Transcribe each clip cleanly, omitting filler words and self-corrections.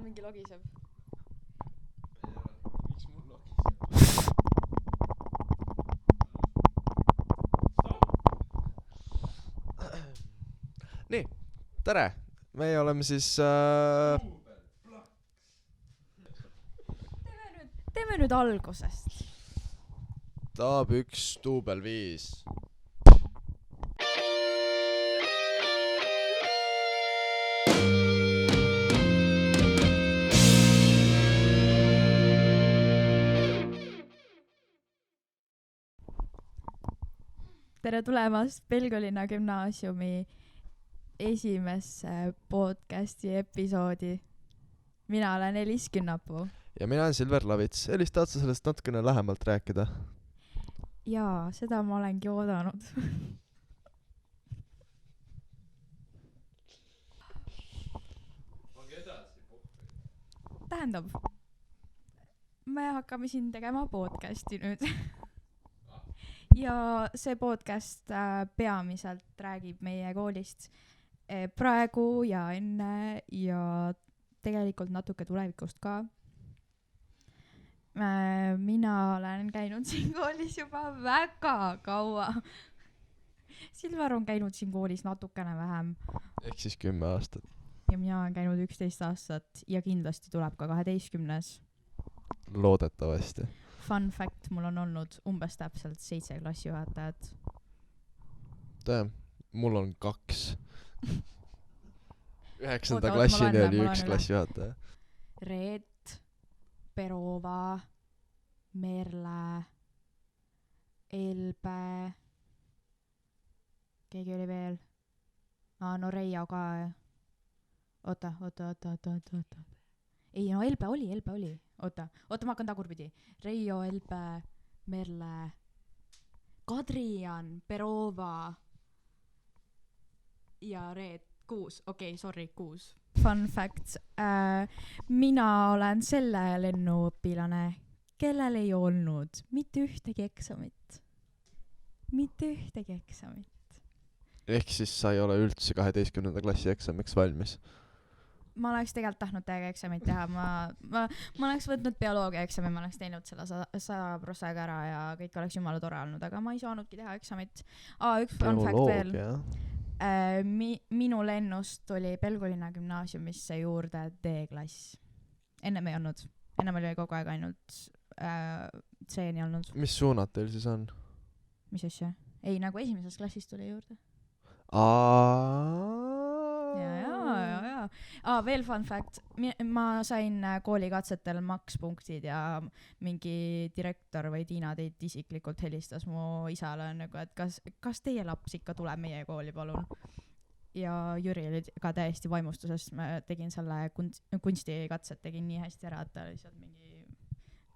mingi logiseb. Miks mul logiseb? Nii, tere! Meie oleme siis Teeme nüüd algusest. Taab 1 duubel 5. Tere tulemast Pelgulinna gümnaasiumi esimesse podcasti episoodi. Mina olen Elis Künnapuu. Ja mina olen Silver Lavits. Elis, tahad sa sellest natukene lähemalt rääkida? Jaa, seda ma olengi oodanud. Tähendab, me hakkame siin tegema podcasti nüüd. Ja see podcast peamiselt räägib meie koolist praegu ja enne ja tegelikult natuke tulevikust ka. Mina olen käinud siin koolis juba väga kaua. Silver on käinud siin koolis natukene vähem. Ehk siis 10 aastat. Ja mina olen käinud 11 aastat ja kindlasti tuleb ka 12. Loodetavasti. Fun fact, mul on olnud umbes täpselt 7 klassijuhatajat. Mul on 2. 9. Oota, klassini ma oli loen 1 üle. klassijuhataja. Reet, Perova, Merle, Elbe, keegi oli veel. No Reio ka. Oota. Ei, no Elbe oli. Oota, ma hakkan tagurpidi. Reio, Elbe, Merle, Kadrian, Perova ja Reet 6. Okei, sorry, 6. Fun fact. Mina olen selle lennuõpilane, kellel ei olnud mitte ühtegi eksamit. Ehk siis sa ei ole üldse 12. klassi eksamiks valmis. Ma oleks tegelikult tahtnud täiega eksamit teha. Ma oleks võtnud bioloogia eksami, ma oleks teinud selle 100% ära ja kõik oleks jumala tore olnud, aga ma ei saanudki teha eksamit. Üks fun fact veel. Minu lennust tuli Pelgulinna gümnaasiumisse juurde D-klass. Ennem ei olnud. Ennem oli kogu aeg ainult C-ni olnud. Mis suunad teil siis on? Mis asja? Ei, nagu esimeses klassis tuli juurde. Ja. Veel fun fact. Ma sain koolikatsetel makspunktid ja mingi direktor või Tiina Teit isiklikult helistas mu isale, nagu, et kas teie laps ikka tuleb meie kooli, palun. Ja Jüri oli ka täiesti vaimustusest. Ma tegin selle kunstikatset, tegin nii hästi ära, et ta lihtsalt mingi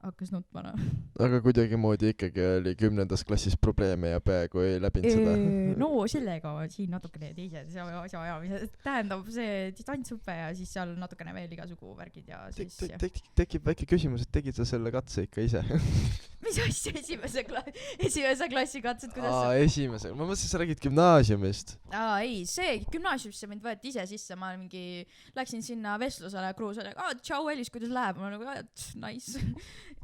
hakkas nutma. Aga kuidagi moodi ikkagi oli 10. klassis probleeme ja peaaegu ei läbinud seda. No sellega siin natukene teised asja ajamised. Tähendab see distantsõppe ja siis seal natukene veel igasugu värgid ja siis... Tekib väike küsimus, et tegid sa selle katse ikka ise? Mis asja esimese klassi katsed? Esimese. Ma mõtlesin, sa räägid gümnaasiumist. Ei, see gümnaasiumisse mind võeti ise sisse. Ma läksin sinna vestlusele Kruusele. Tšau Elis, kuidas läheb? Ma nagu, nice.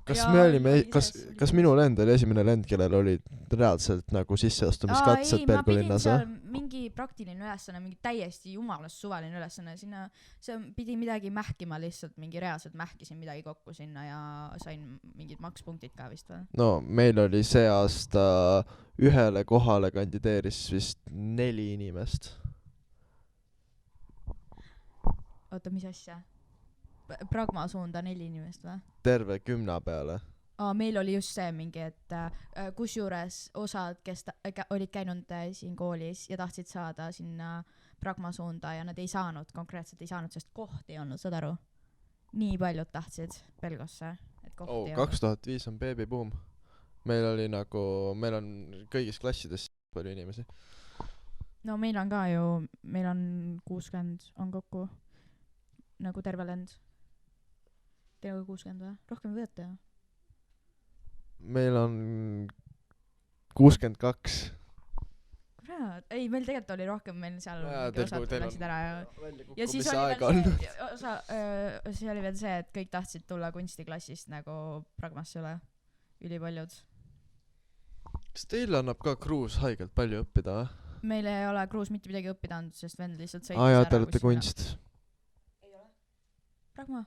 Kas minu lend oli esimene lend, kellel oli reaalselt nagu sisseastumiskatsed Pelgulinnas? Ma pidin seal mingi praktiline ülesanne, mingi täiesti jumalast suvaline ülesanne. See pidi midagi mähkima lihtsalt, mingi reaalselt mähkisin midagi kokku sinna ja sain mingid makspunktid ka vist või? No, meil oli see aasta ühele kohale kandideeris vist 4 inimest. Oota, mis asja? Pragma suunda 4 inimest või? Terve 10 peale. Meil oli just see mingi, et kusjuures osad, kes olid käinud siin koolis ja tahtsid saada sinna Pragma suunda ja nad ei saanud, konkreetselt ei saanud, sest kohti ei olnud, saad aru? Nii paljud tahtsid Pelgosse, et kohti ei olnud. 2005 on babyboom. Meil on kõigis klassides palju inimesi. No meil on ka ju, meil on 60 on kokku nagu terve lend. Teega 60 või? Rohkem võete ju? Meil on 62. kurat, ei meil tegelikult oli rohkem, meil seal Jaa, mingi osad teil läksid ära ja siis Kukkumise oli aega veel olnud. see see oli veel see, et kõik tahtsid tulla kunstiklassist nagu Pragmasse üle, ülipaljud. Kas teil annab ka Kruus haigelt palju õppida või? Meil ei ole Kruus mitte midagi õppida andnud, sest vend lihtsalt sõitis Jaa, ära. te olete kunst. Ei ole. Pragma.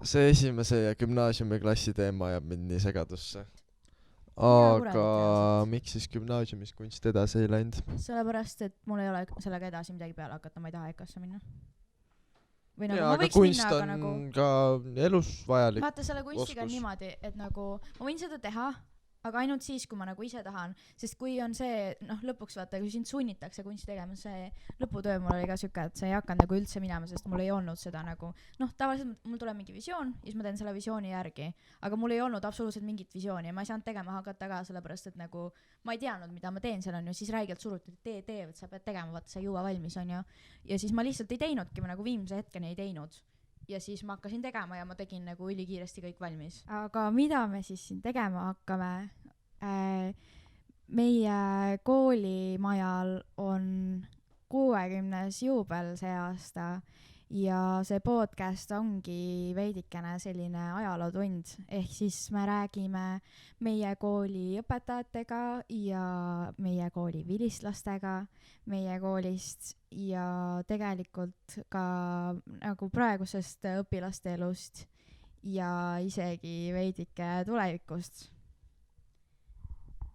See esimese ja gümnaasiumiklassi teema jääb mind nii segadusse. kurat, Aga reaalselt. miks siis gümnaasiumis kunst edasi ei läinud? Sellepärast, et mul ei ole sellega edasi midagi peale hakata, ma ei taha EKA-sse minna. Või nagu Jaa, ma aga võiks kunst minna, aga on nagu ka elus vajalik. vaata selle kunstiga on oskus. niimoodi, et nagu ma võin seda teha, aga ainult siis, kui ma nagu ise tahan, sest kui on see, noh lõpuks vaata, kui sind sunnitakse kunsti tegema, see lõputöö mul oli ka siuke, et see ei hakanud nagu üldse minema, sest mul ei olnud seda nagu, noh tavaliselt mul tuleb mingi visioon ja siis ma teen selle visiooni järgi, aga mul ei olnud absoluutselt mingit visiooni ja ma ei saanud tegema hakata ka sellepärast, et nagu ma ei teadnud, mida ma teen seal on ju, siis räigelt suruti, et tee, et sa pead tegema, vaata sa ei jõua valmis on ju, ja siis ma lihtsalt ei teinudki, ma nagu viimse hetkeni ei teinud. Ja siis ma hakkasin tegema ja ma tegin nagu ülikiiresti kõik valmis. Aga mida me siis siin tegema hakkame? Meie koolimajal on 60. juubel see aasta ja see podcast ongi veidikene selline ajalootund, ehk siis me räägime meie kooli õpetajatega ja meie kooli vilistlastega meie koolist ja tegelikult ka nagu praegusest õpilaste elust ja isegi veidike tulevikust.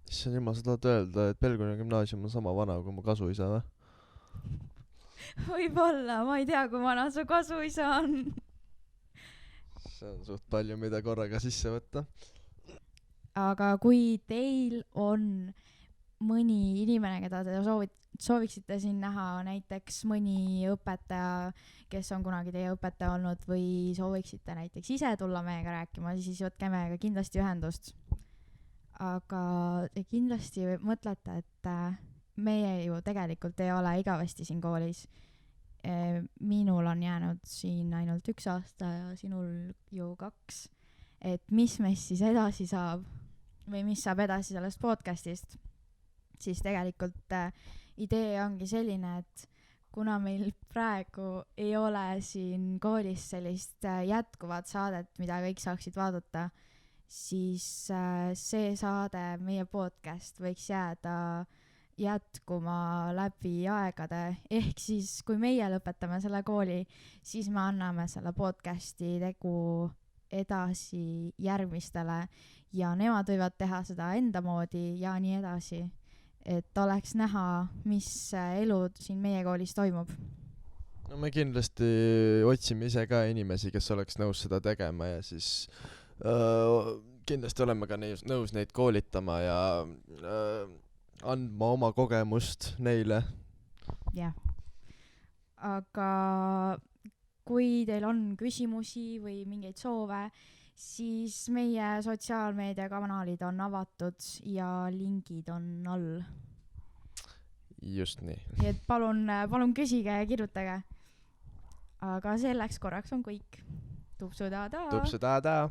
Issand jumal, sa tahad öelda, et Pelguni gümnaasium on sama vana kui mu kasuisa või? Võib-olla, ma ei tea, kui vana su kasuisa on. See on suht palju, mida korraga sisse võtta. Aga kui teil on mõni inimene, keda te sooviksite siin näha, näiteks mõni õpetaja, kes on kunagi teie õpetaja olnud või sooviksite näiteks ise tulla meiega rääkima, siis võtke meiega kindlasti ühendust. Aga te kindlasti mõtlete, et meie ju tegelikult ei ole igavesti siin koolis. Minul on jäänud siin ainult 1 aasta ja sinul ju 2. Et mis meist siis edasi saab või mis saab edasi sellest podcastist, siis tegelikult idee ongi selline, et kuna meil praegu ei ole siin koolis sellist jätkuvat saadet, mida kõik saaksid vaadata, siis see saade, meie podcast võiks jääda jätkuma läbi aegade, ehk siis kui meie lõpetame selle kooli, siis me anname selle podcasti tegu edasi järgmistele ja nemad võivad teha seda enda moodi ja nii edasi, et oleks näha, mis elu siin meie koolis toimub. No me kindlasti otsime ise ka inimesi, kes oleks nõus seda tegema ja siis kindlasti oleme ka nõus neid koolitama ja andma oma kogemust neile. Jah. Aga kui teil on küsimusi või mingeid soove, siis meie sotsiaalmeediakanalid on avatud ja lingid on all. Just nii. Nii et palun küsige ja kirjutage. Aga selleks korraks on kõik. Tupsu tada! Tupsu tada!